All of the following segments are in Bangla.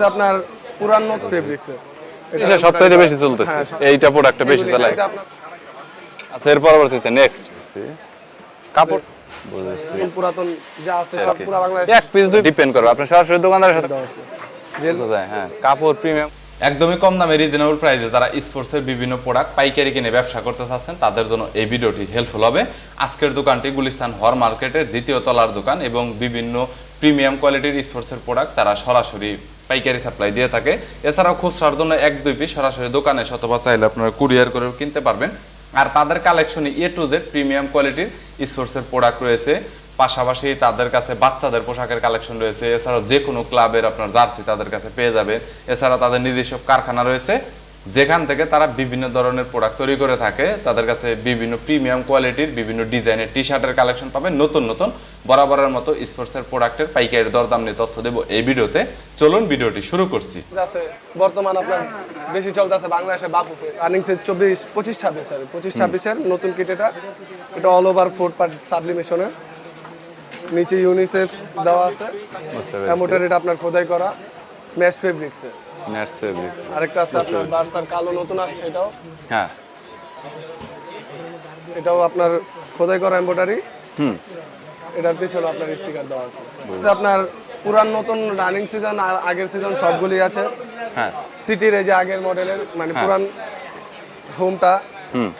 আপনার পুরান নক্স ফেব্রিক্সের, এটা সবচেয়ে বেশি চলতেছে, এইটা প্রোডাক্টটা বেশি চালায়। আচ্ছা, এর পরবর্তীতে নেক্সট কাপড় পুরাতন যা আছে সব পুরো বাংলাদেশ এক পিস দুই ডিপেন্ড করবে আপনার সরাসরি দোকানদারের সাথে আছে যায়। হ্যাঁ, কাপড় প্রিমিয়াম একদমই কম দামে রিজনেবল প্রাইসে যারা স্পোর্টসের বিভিন্ন প্রোডাক্ট পাইকারি কিনে ব্যবসা করতে চাচ্ছেন তাদের জন্য এই ভিডিওটি হেল্পফুল হবে। আজকের দোকানটি গুলিস্তান হর মার্কেটের দ্বিতীয় তলার দোকান এবং বিভিন্ন প্রিমিয়াম কোয়ালিটির স্পোর্টসের প্রোডাক্ট তারা সরাসরি পাইকারি সাপ্লাই দিয়ে থাকে। এছাড়াও খুচরার জন্য এক দুই পিস সরাসরি দোকানে অথবা চাইলে আপনারা কুরিয়ার করেও কিনতে পারবেন। আর তাদের কালেকশনে এ টু জেড প্রিমিয়াম কোয়ালিটির স্পোর্টসের প্রোডাক্ট রয়েছে, পাশাপাশি তাদের কাছে বাচ্চাদের পোশাকের কালেকশন রয়েছে। এছাড়াও যে কোনো ক্লাবের আপনার জার্সি তাদের কাছে পেয়ে যাবে। এছাড়া তাদের নিজস্ব কারখানা রয়েছে যেখান থেকে তারা বিভিন্ন ধরনের প্রোডাক্ট তৈরি করে থাকে। তাদের কাছে বিভিন্ন প্রিমিয়াম কোয়ালিটির বিভিন্ন ডিজাইনের টি শার্টের কালেকশন পাবেন, নতুন নতুন বরাবরের মতো স্পোর্টসের প্রোডাক্টের পাইকারি দরদাম নিয়ে তথ্য দেবো এই ভিডিওতে। চলুন ভিডিওটি শুরু করছি। বর্তমান আপনার বেশি চলতেছে বাংলাদেশে বাফুফে রানিংসের 25-26 এর নতুন কিট। এটা অল ওভার 4 পার্ট সাবলিমেশনের, নিচে ইউনিসেফ দেওয়া আছে, মোটর এটা আপনার খোদাই করা ম্যাশ ফেব্রিক্সে। ম্যাশ ফেব্রিক আরেকটা আছে আপনার বার্সার কালো নতুন আসছে, এটাও হ্যাঁ, এটাও আপনার খোদাই করা এমব্রয়ডারি। এটার পিছনে আপনার স্টিকার দেওয়া আছে। আপনার পুরান নতুন রানিং সিজন আর আগের সিজন সবগুলি আছে। হ্যাঁ, সিটির এই যে আগের মডেলের মানে পুরান হোমটা,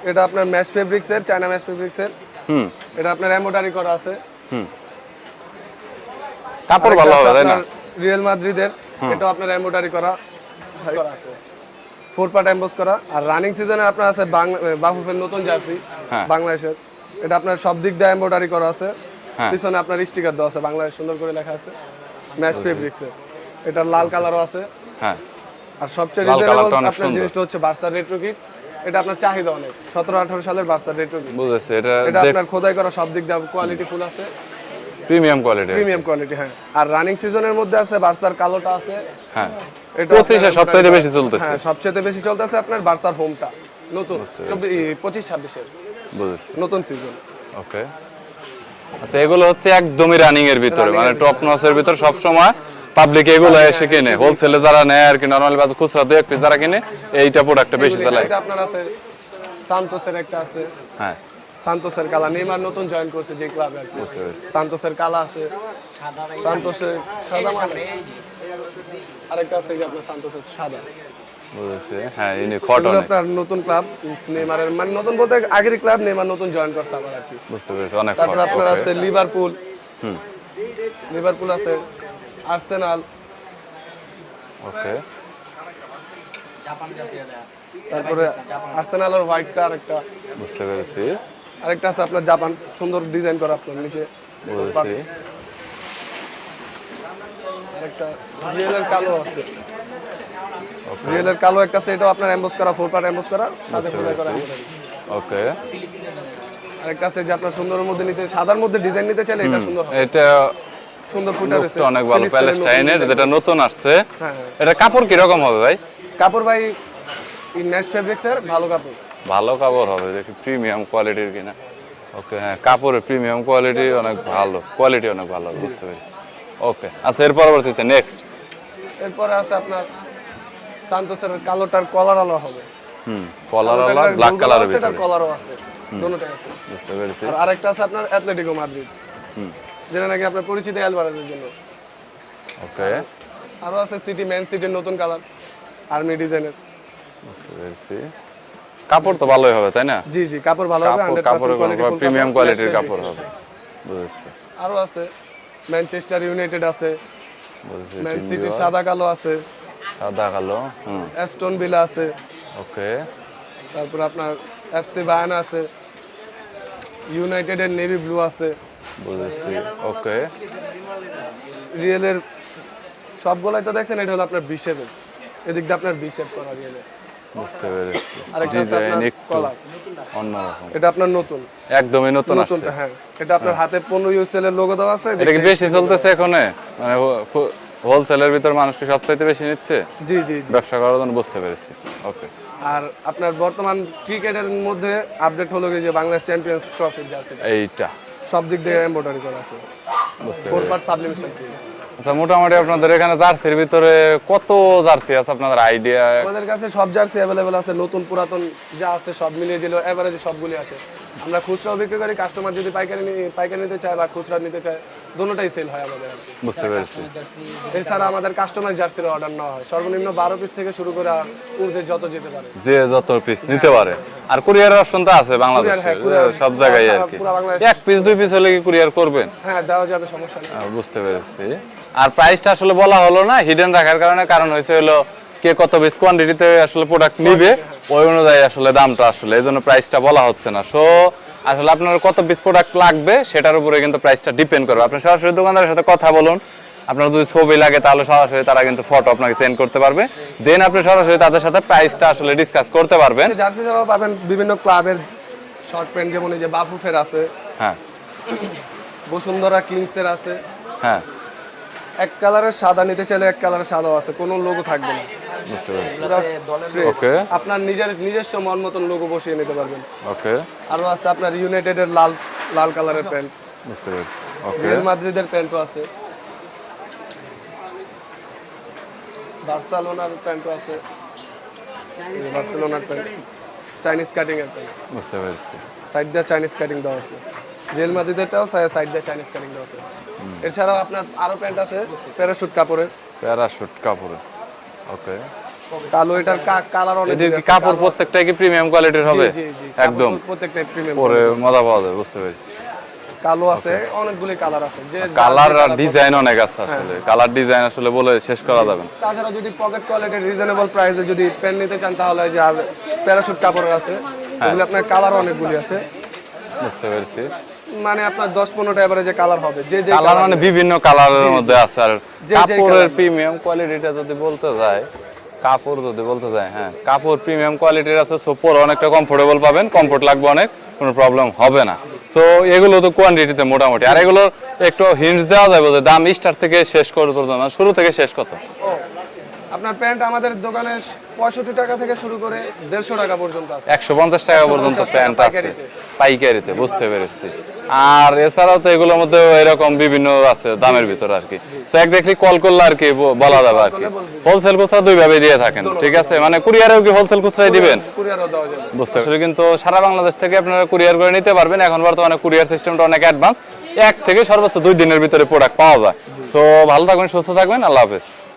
এটা আপনার ম্যাশ ফেব্রিক্সের, চায়না ম্যাশ ফেব্রিক্সের। এটা আপনার এমব্রয়ডারি করা আছে। কাপড় ভালো হবে তাই না? রিয়েল মাদ্রিদের, এটা আপনার এমব্রয়ডারি করা আছে, 4 পার্ট এমবোস করা। আর রানিং সিজনে আপনার আছে বাফুফের নতুন জার্সি বাংলাদেশের, এটা আপনার সব দিক দিয়ে এমব্রয়ডারি করা আছে। পিছনে আপনার স্টিকার দেওয়া আছে, বাংলাদেশ সুন্দর করে লেখা আছে ম্যাশ ফেব্রিক্সের। এটা লাল কালারও আছে। হ্যাঁ, আর সবচেয়ে রিজনেবল আপনার জিনিসটা হচ্ছে বার্সার রেট্রো কিট। এটা আপনার চাহিদা অনেক, 17-18 সালের বার্সার রেট্রো কিট। বুঝেছি, এটা আপনার খোদাই করা সব দিক দিয়ে কোয়ালিটি ফুল আছে, প্রিমিয়াম কোয়ালিটি। হ্যাঁ, আর রানিং সিজনের মধ্যে আছে বার্সার কালোটা আছে। হ্যাঁ, এটা সবচেয়ে বেশি চলতেছে। হ্যাঁ, সবচেয়ে বেশি চলতেছে আপনার বার্সার হোমটা নতুন 25-26 এর বুঝেছি নতুন সিজন। ওকে, আচ্ছা, এগুলো হচ্ছে একদমই রানিং এর ভিতরে, মানে টপ নচের ভিতর সব সময় পাবলিক এগুলো এসে কিনে, হোলসেলে যারা নেয় আর কি, নরমালি বাজার খুচরা দুই এক পিস যারা কিনে এইটা প্রোডাক্টটা বেশি চালায়। এটা আপনার আছে সান্তোসের একটা আছে। হ্যাঁ, সান্তোসের কালা নেইমার নতুন জয়েন করছে যে ক্লাবে আর কি, সান্তোসের কালা আছে, সান্তোসের সাদা মানে আরেকটা আছে যে আপনার সান্তোসের সাদা। বুঝেছি, হ্যাঁ, ইনি কটন আপনার নতুন ক্লাব নেইমারের, মানে নতুন বলতে আগের ক্লাব নেইমার নতুন জয়েন করছে আবার আর কি। বুঝতে পেরেছি, অনেক তারপর আপনার আছে লিভারপুল, লিভারপুল আছে, আর্সেনাল। ওকে, তারপরে আর্সেনালের হোয়াইটটা আরেকটা। বুঝতে পেরেছি, আরেকটা আছে আপনার জাপান, সুন্দর ডিজাইন করা আপনার নিচে। বুঝেছি, আরেকটা রিয়েলের কালো আছে, রিয়েলের কালো একটা আছে, এটাও আপনার এমবোস করা, 4 পার্ট এমবোস করা, সাদা খোদাই করা। ওকে, আরেকটা আছে যে আপনার সুন্দরের মধ্যে নিতে, সাদার মধ্যে ডিজাইন নিতে চাইলে এটা সুন্দর হবে। এটা সুন্দর ফুটার আছে, অনেক ভালো প্যালেস্টাইনের, যেটা নতুন আসছে। এটা কাপড় কি রকম হবে ভাই? কাপড় ভাই ম্যাশ ফেব্রিক্সের ভালো কাপড়, ভালো কাপড় হবে, দেখি প্রিমিয়াম কোয়ালিটির কিনা। ওকে, হ্যাঁ, কাপড়ের প্রিমিয়াম কোয়ালিটি অনেক ভালো, কোয়ালিটি অনেক ভালো, বুঝতে পেরেছি। ওকে, আচ্ছা, এর পরবর্তীতে নেক্সট এরপরে আছে আপনার সান্তোসের কালোটার কলার আলো হবে। কলার আলো ব্ল্যাক কালারের ভিতরে, এটা কলারও আছে, দুটোটাই আছে। বুঝতে পেরেছি। আর আরেকটা আছে আপনার অ্যাটলেটিকো মাদ্রিদ, যেটা নাকি আপনার পরিচিত অ্যালভারেজের জন্য। ওকে, আরো আছে সিটি, ম্যান সিটির নতুন কালার আর্মি ডিজাইনের। বুঝতে পেরেছি, কাপড় তো ভালোই হবে তাই না? জি জি, কাপড় ভালো হবে, 100% কোয়ালিটি, প্রিমিয়াম কোয়ালিটির কাপড় হবে। বুঝেছি, আরো আছে ম্যানচেস্টার ইউনাইটেড আছে, বুঝেছি, ম্যান সিটি সাদা কালো আছে, সাদা কালো, অ্যাস্টন ভিলা আছে। ওকে, তারপর আপনার এফসি বায়ানা আছে, ইউনাইটেডের নেভি ব্লু আছে। বুঝেছি, ওকে, রিয়েলের সবগুলাই তো দেখছেন, এটা হলো আপনার বিশেপের, এদিক দিয়ে আপনার বিশেপ করা রিয়েলের। বুঝতে পেরেছি, আরেকটা আছে ডিজাইন আপনার একটু কলার, অন্যরকম, এটা আপনার নতুন, একদমই নতুন আসছে। নতুনটা, হ্যাঁ, এটা আপনার হাতে 15 ইউএসএল এর লোগো দেওয়া আছে। এটা কি বেশি চলতেছে এখন, মানে হোলসেলের ভিতর মানুষ কি সবচাইতে বেশি নিচ্ছে? জি জি জি, ব্যবসা করার জন্য, বুঝতে পেরেছি। ওকে, আর আপনার বর্তমান ক্রিকেটের মধ্যে আপডেট হলো যে বাংলাদেশ চ্যাম্পিয়ন্স ট্রফির জার্সি, এইটা সব দিক দিয়ে এমব্রয়ডারি করা আছে, বুঝতে 4 পার্ট সাবলিমেশন। আচ্ছা, মোটামুটি আপনাদের এখানে জার্সির ভিতরে কত জার্সি আছে আপনাদের আইডিয়া? আমাদের কাছে সব জার্সি অ্যাভেলেবেল আছে, নতুন পুরাতন যা আছে সব মিলিয়ে দিলে এভারেজে সবগুলি আছে। আমরা খুচরাও বিক্রি করি, কাস্টমার যদি পাইকারি নিতে চায় বা খুচরা নিতে চায় দুটোটাই সেল হয় আমাদের আর কি। বুঝতে পেরেছি। এছাড়া আমাদের কাস্টমাইজ জার্সির অর্ডার নেওয়া হয়, সর্বনিম্ন 12 পিস থেকে শুরু করে ঊর্ধ্বে যত যেতে পারে, যে যত পিস নিতে পারে। আর কুরিয়ার অপশন তো আছে বাংলাদেশে সব জায়গায় আর কি। পুরো বাংলাদেশ। এক পিস দুই পিস হলে কি কুরিয়ার করবেন? হ্যাঁ, দেওয়া যাবে, সমস্যা নেই। বুঝতে পেরেছি। আর প্রাইসটা আসলে বলা হলো না হিডেন রাখার কারণ হয়েছে হলো কে কত বেশ কোয়ান্টিটিতে আসলে প্রোডাক্ট নিবে ওই অনুযায়ী আসলে দামটা আসলে এই জন্য প্রাইসটা বলা হচ্ছে না। সো আসলে আপনার কত পিস প্রোডাক্ট লাগবে সেটার উপরে কিন্তু প্রাইসটা ডিপেন্ড করবে। আপনি সরাসরি দোকানদারের সাথে কথা বলুন, আপনার যদি ছবি লাগে তাহলে সরাসরি তারা কিন্তু ফটো আপনাকে সেন্ড করতে পারবে, দেন আপনি সরাসরি তাদের সাথে প্রাইসটা আসলে ডিসকাস করতে পারবেন। জার্সি ছাড়াও পাবেন বিভিন্ন ক্লাবের শর্ট প্যান্ট, যেমন এই যে বাফুফের আছে, হ্যাঁ বসুন্ধরা কিংসের আছে। হ্যাঁ, এক কালারের সাদা নিতে চাইলে এক কালারের সাদাও আছে, কোনো লোগো থাকবে না। বুঝতে পেরেছি। Fresh। ওকে। আপনার নিজস্ব মন মতন লোগো বসিয়ে নিতে পারবেন। ওকে, আরো আছে আপনার ইউনাইটেডের লাল কালারের প্যান্ট, বুঝতে পেরেছি। ওকে, রিয়াল মাদ্রিদের প্যান্টও আছে, বার্সেলোনার প্যান্টও আছে, বার্সেলোনার প্যান্ট, চাইনিজ কাটিং এর প্যান্ট, বুঝতে পেরেছি। সাইড দিয়ে চাইনিজ কাটিং দেওয়া আছে। রিয়াল মাদ্রিদেরটাও সাইড দিয়ে চাইনিজ কাটিং দেওয়া আছে। এছাড়াও আপনার আরো প্যান্ট আছে প্যারাশুট কাপড়ের, প্যারাশুট কাপড়। ওকে, কালো, এটার কালার অনেক এটার কি কাপড় প্রত্যেকটাই কি প্রিমিয়াম কোয়ালিটির হবে? একদম প্রত্যেকটাই প্রিমিয়াম। পরে মজা পাওয়া যায়, বুঝতে পেরেছি। কালো আছে, অনেকগুলি কালার আছে, যে কালার আর ডিজাইন অনেক আছে আসলে, কালার ডিজাইন আসলে বলে শেষ করা যাবে না। তাছাড়া যদি পকেট কোয়ালিটির রিজনেবল প্রাইসে যদি পেন নিতে চান তাহলে যে আর প্যারাশুট কাপড়ের আছে, এগুলো আপনার কালার অনেকগুলি আছে। বুঝতে পেরেছি। মানে আপনার 10-15টা এভারেজে কালার হবে, যে কালার মানে বিভিন্ন কালারের মধ্যে আছে। আর যে কাপড়ের প্রিমিয়াম কোয়ালিটিটা যদি বলতে যায়, হ্যাঁ কাপড় প্রিমিয়াম কোয়ালিটির আছে, সো পরে অনেকটা কমফোর্টেবল পাবেন, কমফোর্ট লাগবে অনেক, কোনো প্রবলেম হবে না। তো এগুলো তো কোয়ান্টিটিতে মোটামুটি। আর এগুলোর একটু হিন্টস দেওয়া যাবে যে দাম স্টার্ট থেকে শেষ করে না, শুরু থেকে শেষ কত? আপনার প্যান্ট আমাদের দোকানে 65 টাকা থেকে শুরু করে 150 টাকা পর্যন্ত আছে, 150 টাকা পর্যন্ত প্যান্ট আছে পাইকারিতে, বুঝতে পেরেছি। আর এছাড়াও তো এগুলোর মধ্যে এরকম বিভিন্ন আছে দামের ভিতরে আর কি। তো একজাক্টলি কল করলে আর কি বলা যাবে আর কি। হোলসেল খুচরা দুই ভাবে দিয়ে থাকেন, ঠিক আছে? মানে কুরিয়ারেও কি হোলসেল খুচরাই দিবেন? কুরিয়ারও দেওয়া যাবে। বুঝতে পারছি। কিন্তু সারা বাংলাদেশ থেকে আপনারা কুরিয়ার করে নিতে পারবেন। এখন বর্তমানে কুরিয়ার সিস্টেমটা অনেক অ্যাডভান্স, 1 থেকে সর্বোচ্চ 2 দিনের ভিতরে প্রোডাক্ট পাওয়া যায়। তো ভালো থাকবেন, সুস্থ থাকবেন, আল্লাহ হাফেজ।